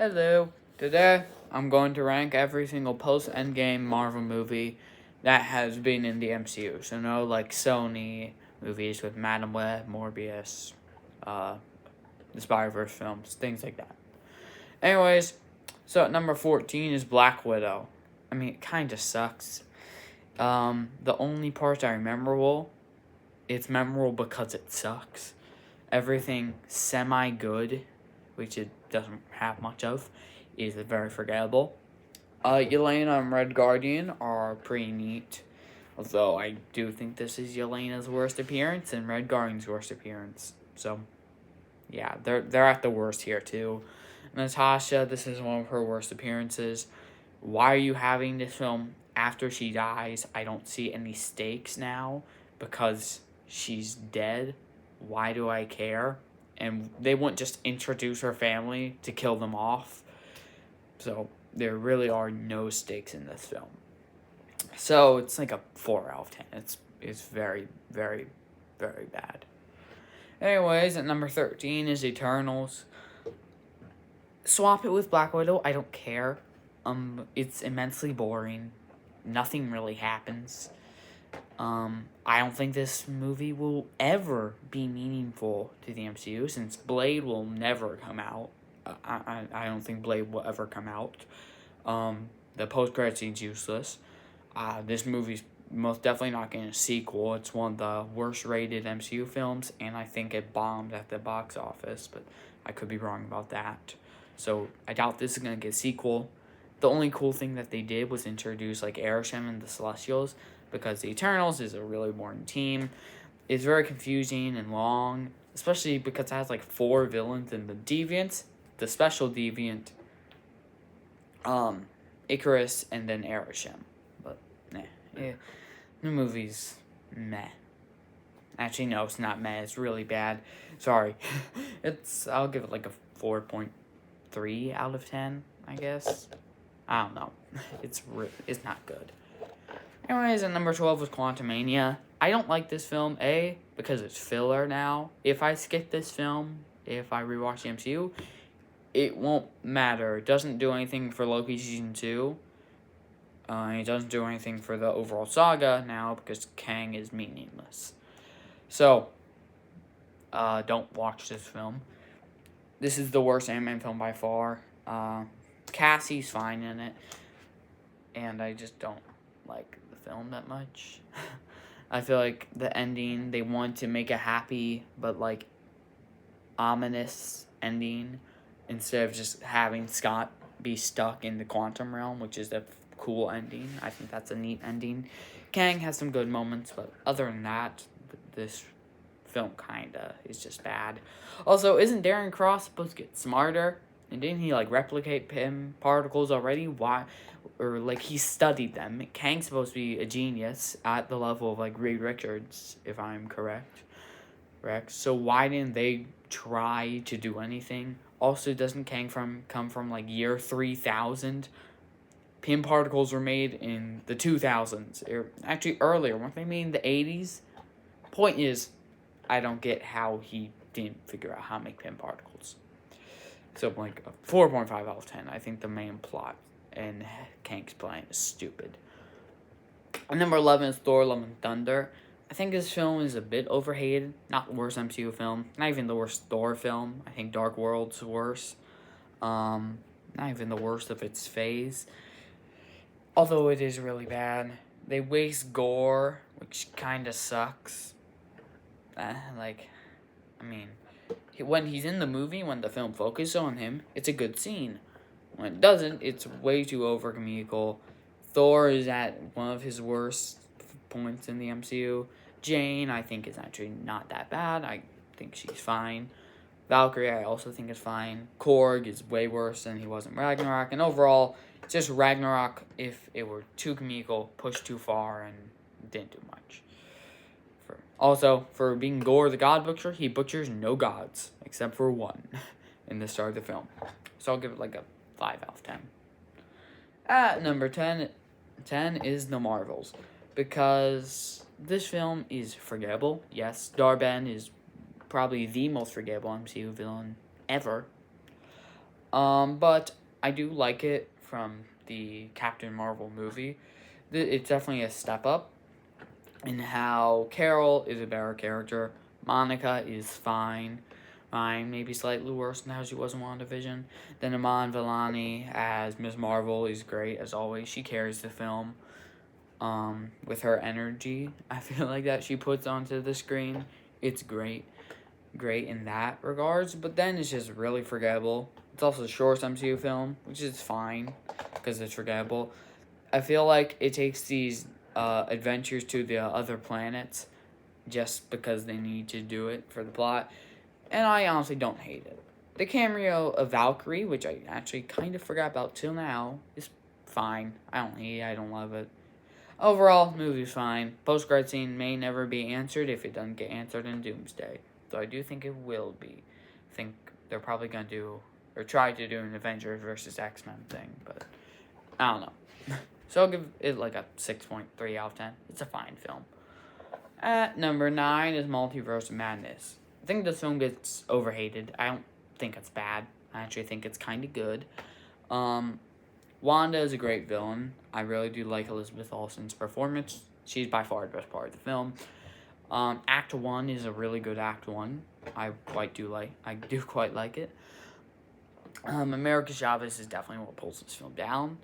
Hello. Today, I'm going to rank every single post-Endgame Marvel movie that has been in the MCU. So no, like Sony movies with Madam Web, Morbius, uh, the Spider-Verse films, things like that. Anyways, so at number 14 is Black Widow. I mean, it kind of sucks. The only parts are memorable. It's memorable because it sucks. Everything semi-good, which it doesn't have much of, is very forgettable. Yelena and Red Guardian are pretty neat, although I do think this is Yelena's worst appearance and Red Guardian's worst appearance. So, yeah, they're at the worst here too. Natasha, this is one of her worst appearances. Why are you having this film after she dies? I don't see any stakes now because she's dead. Why do I care? And they wouldn't just introduce her family to kill them off. So there really are no stakes in this film. So it's like a 4 out of 10. It's very, very, very bad. Anyways, at number 13 is Eternals. Swap it with Black Widow, I don't care. It's immensely boring. Nothing really happens. I don't think this movie will ever be meaningful to the MCU since Blade will never come out. I don't think Blade will ever come out. The post-credit scene's useless. This movie's most definitely not getting a sequel. It's one of the worst-rated MCU films, and I think it bombed at the box office, but I could be wrong about that. So I doubt this is going to get a sequel. The only cool thing that they did was introduce like Arishem and the Celestials, because the Eternals is a really boring team. It's very confusing and long, especially because it has like 4 villains and the Deviants, the Special Deviant, Icarus, and then Arishem. But, yeah. The movie's meh. Actually, no, it's not meh. It's really bad. Sorry. I'll give it like a 4.3 out of 10, I guess. I don't know. It's not good. Anyways, at number 12 was Quantumania. I don't like this film, A, because it's filler now. If I skip this film, if I rewatch the MCU, it won't matter. It doesn't do anything for Loki Season 2. It doesn't do anything for the overall saga now because Kang is meaningless. So, don't watch this film. This is the worst Ant-Man film by far. Cassie's fine in it. And I just don't like the film that much. I feel like the ending, they want to make a happy but like ominous ending instead of just having Scott be stuck in the quantum realm, which is a cool ending. I think that's a neat ending. Kang has some good moments, but other than that, this film kinda is just bad. Also, isn't Darren Cross supposed to get smarter? And didn't he like replicate PIM particles already? Why? Or like he studied them. Kang's supposed to be a genius at the level of like Reed Richards, if I'm correct. Correct. So why didn't they try to do anything? Also, doesn't Kang come from like year 3000? PIM particles were made in the 2000s. Or actually earlier, weren't they made in the 80s? Point is, I don't get how he didn't figure out how to make PIM particles. So, like, a 4.5 out of 10. I think the main plot and Kang's plan is stupid. And number 11 is Thor: Love and Thunder. I think this film is a bit overhated. Not the worst MCU film. Not even the worst Thor film. I think Dark World's worse. Not even the worst of its phase. Although it is really bad. They waste gore, which kind of sucks. When he's in the movie, when the film focuses on him, it's a good scene. When it doesn't, it's way too over-comedical. Thor is at one of his worst points in the MCU. Jane, I think, is actually not that bad. I think she's fine. Valkyrie, I also think is fine. Korg is way worse than he was in Ragnarok. And overall, it's just Ragnarok if it were too comedical, pushed too far, and didn't do much. Also, for being Gore the God Butcher, he butchers no gods, except for one in the start of the film. So I'll give it like a 5 out of 10. At number 10 is The Marvels, because this film is forgettable. Yes, Dar-Ben is probably the most forgettable MCU villain ever. But I do like it from the Captain Marvel movie. It's definitely a step up in how Carol is a better character. Monica is fine, maybe slightly worse than how she was in WandaVision. Then Iman Vellani as Ms. Marvel is great as always. She carries the film with her energy. I feel like that she puts onto the screen. It's great in that regards. But then it's just really forgettable. It's also the shortest MCU film, which is fine because it's forgettable. I feel like it takes these adventures to the other planets just because they need to do it for the plot, and I honestly don't hate it. The cameo of Valkyrie, which I actually kind of forgot about till now, is fine. I don't hate it, I don't love it. Overall, movie's fine. Post-credit scene may never be answered if it doesn't get answered in Doomsday, though I do think it will be. I think they're probably gonna do, or try to do, an Avengers versus X-Men thing, but I don't know. So I'll give it like a 6.3 out of 10. It's a fine film. At number 9 is Multiverse of Madness. I think this film gets overhated. I don't think it's bad. I actually think it's kind of good. Wanda is a great villain. I really do like Elizabeth Olsen's performance. She's by far the best part of the film. Act 1 is a really good Act 1. I do quite like it. America Chavez is definitely what pulls this film down.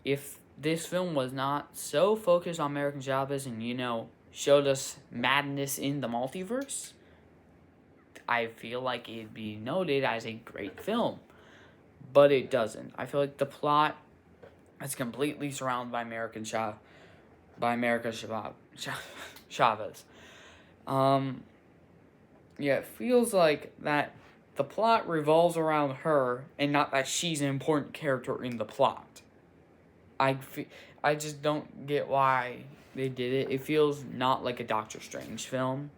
If this film was not so focused on American Chavez and, showed us madness in the multiverse, I feel like it'd be noted as a great film. But it doesn't. I feel like the plot is completely surrounded by America Chavez. Yeah, it feels like that the plot revolves around her and not that she's an important character in the plot. I just don't get why they did it. It feels not like a Doctor Strange film.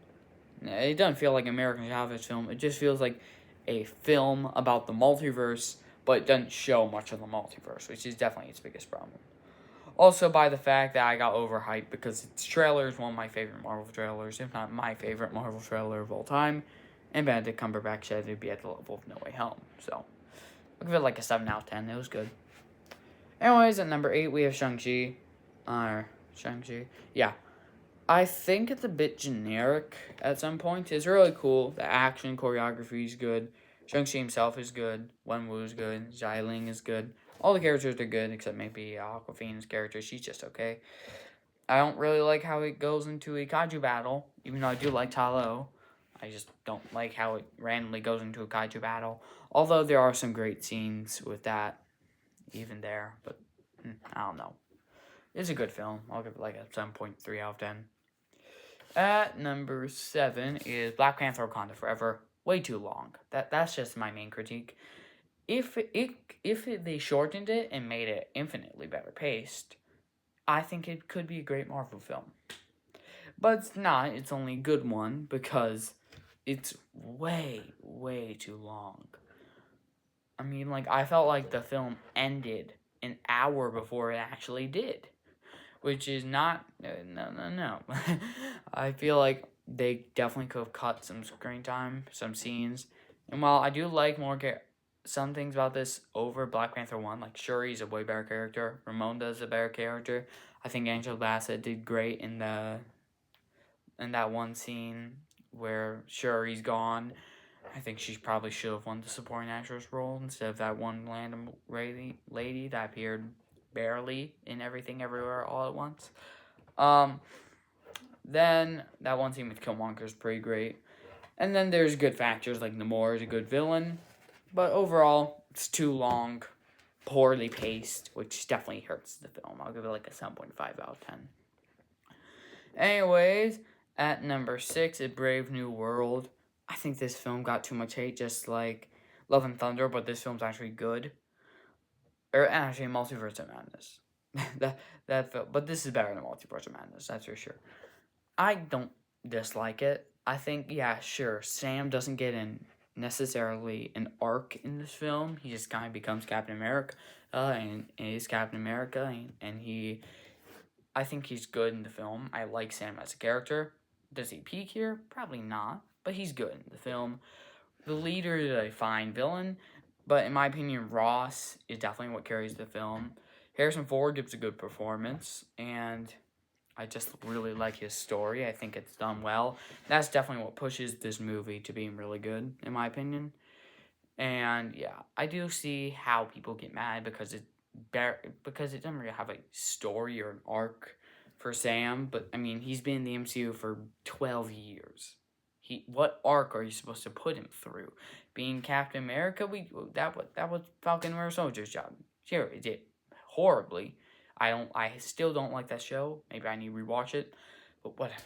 It doesn't feel like an American Chavez film. It just feels like a film about the multiverse, but it doesn't show much of the multiverse, which is definitely its biggest problem. Also, by the fact that I got overhyped because its trailer is one of my favorite Marvel trailers, if not my favorite Marvel trailer of all time, and Benedict Cumberbatch said it'd be at the level of No Way Home. So, I'll give it like a 7 out of 10. It was good. Anyways, at number 8, we have Shang-Chi. Shang-Chi. Yeah. I think it's a bit generic at some points. It's really cool. The action choreography is good. Shang-Chi himself is good. Wenwu is good. Xialing is good. All the characters are good except maybe Aquafina's character. She's just okay. I don't really like how it goes into a kaiju battle, even though I do like Ta Lo. I just don't like how it randomly goes into a kaiju battle. Although there are some great scenes with that, even there. But I don't know. It's a good film. I'll give it like a 7.3 out of 10. At number 7 is Black Panther: Wakanda Forever. Way too long. That's just my main critique. If they shortened it and made it infinitely better paced, I think it could be a great Marvel film. But it's not. It's only a good one because it's way too long. I mean, like, I felt like the film ended an hour before it actually did, which is not, no. I feel like they definitely could have cut some screen time, some scenes. And while I do like some things about this over Black Panther 1, like Shuri's a way better character, Ramonda's a better character. I think Angela Bassett did great in that one scene where Shuri's gone. I think she probably should have won the supporting actress role instead of that one random lady that appeared barely in Everything Everywhere All at Once. Then that one scene with Killmonger is pretty great. And then there's good factors like Namor is a good villain. But overall, it's too long, poorly paced, which definitely hurts the film. I'll give it like a 7.5 out of 10. Anyways, at number 6 is Brave New World. I think this film got too much hate, just like Love and Thunder, but this film's actually good. Or actually, Multiverse of Madness. But this is better than Multiverse of Madness, that's for sure. I don't dislike it. I think, yeah, sure, Sam doesn't get necessarily an arc in this film. He just kind of becomes Captain America, and is Captain America, and I think he's good in the film. I like Sam as a character. Does he peak here? Probably not, but he's good in the film. The leader is a fine villain. But in my opinion, Ross is definitely what carries the film. Harrison Ford gives a good performance, and I just really like his story. I think it's done well. That's definitely what pushes this movie to being really good, in my opinion. And yeah, I do see how people get mad because because it doesn't really have a story or an arc for Sam. But I mean, he's been in the MCU for 12 years. What arc are you supposed to put him through? Being Captain America, that was Falcon and Winter Soldier's job. Sure, it did horribly. I still don't like that show. Maybe I need to rewatch it, but whatever.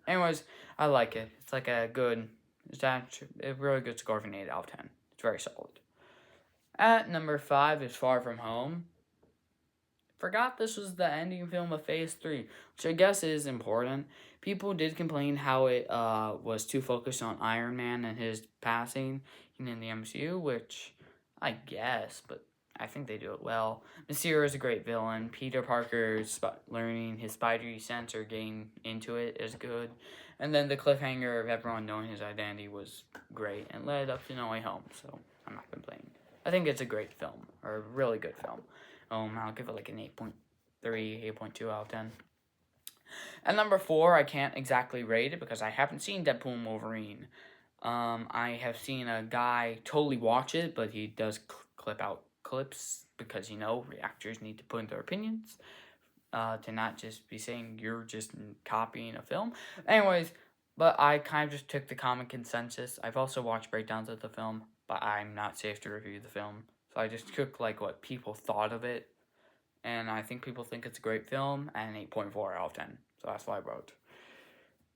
Anyways, I like it. It's like it's actually a really good score of an 8 out of 10. It's very solid. At number 5 is Far From Home. Forgot this was the ending film of Phase 3, which I guess is important. People did complain how it was too focused on Iron Man and his passing in the MCU, which I guess, but I think they do it well. Mysterio is a great villain. Peter Parker's learning his spidery sense or getting into it is good. And then the cliffhanger of everyone knowing his identity was great and led up to No Way Home, so I'm not complaining. I think it's a great film, or a really good film. I'll give it like an 8.3, 8.2 out of 10. At number 4, I can't exactly rate it because I haven't seen Deadpool and Wolverine. I have seen a guy totally watch it, but he does clip out clips because, reactors need to put in their opinions to not just be saying you're just copying a film. Anyways, but I kind of just took the common consensus. I've also watched breakdowns of the film, but I'm not safe to review the film. So I just took like what people thought of it, and I think people think it's a great film, and an 8.4 out of 10. So that's what I wrote.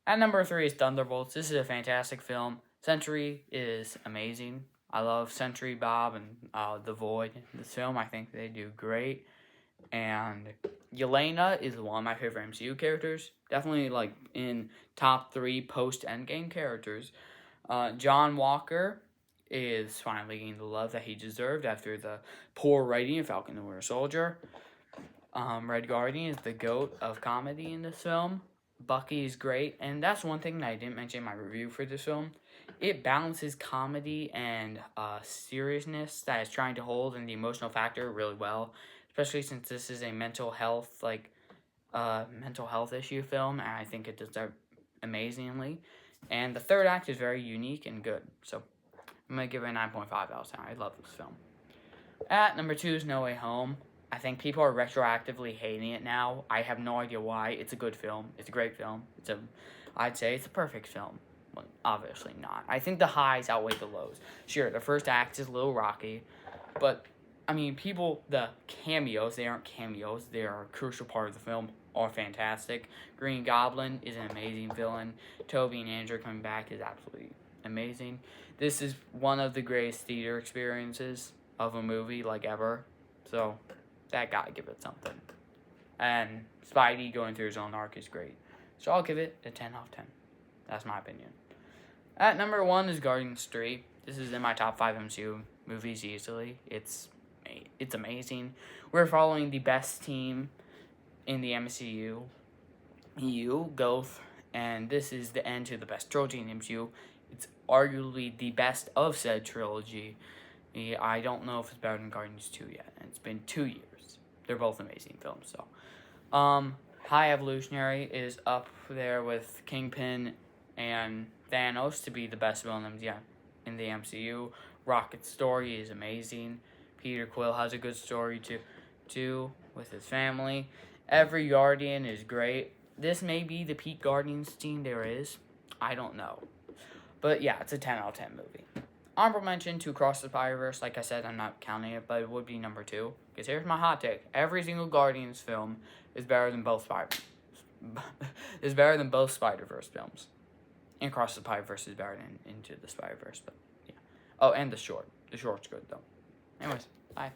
At number 3 is Thunderbolts. This is a fantastic film. Sentry is amazing. I love Sentry Bob and The Void in this film. I think they do great. And Yelena is one of my favorite MCU characters. Definitely like in top 3 post Endgame characters. John Walker is finally getting the love that he deserved after the poor writing of Falcon and Winter Soldier. Red Guardian is the GOAT of comedy in this film. Bucky is great, and that's one thing that I didn't mention in my review for this film. It balances comedy and seriousness that it's trying to hold and the emotional factor really well, especially since this is a mental health issue film, and I think it does that amazingly. And the third act is very unique and good, so I'm gonna give it a 9.5 out of 10. I love this film. At number 2 is No Way Home. I think people are retroactively hating it now. I have no idea why. It's a good film. It's a great film. I'd say it's a perfect film. Well, obviously not. I think the highs outweigh the lows. Sure, the first act is a little rocky, but I mean, the cameos, they aren't cameos. They are a crucial part of the film. Are fantastic. Green Goblin is an amazing villain. Toby and Andrew coming back is absolutely amazing. This is one of the greatest theater experiences of a movie like ever. So that gotta give it something. And Spidey going through his own arc is great. So I'll give it a 10 off 10. That's my opinion. At number 1 is Guardians 3. This is in my top 5 MCU movies easily. It's amazing. We're following the best team in the MCU. And this is the end to the best trilogy in the MCU. It's arguably the best of said trilogy. I don't know if it's better than Guardians 2 yet. And it's been 2 years. They're both amazing films, so. High Evolutionary is up there with Kingpin and Thanos to be the best villain in the MCU. Rocket's story is amazing. Peter Quill has a good story too with his family. Every Guardian is great. This may be the peak Guardians team there is. I don't know. But yeah, it's a 10 out of 10 movie. Honorable mention to Across the Spider-Verse. Like I said, I'm not counting it, but it would be number 2. Because here's my hot take. Every single Guardians film is better than both Spider-Verse films. And Across the Spider-Verse is better than Into the Spider-Verse. But yeah. Oh, and the short. The short's good, though. Anyways, bye.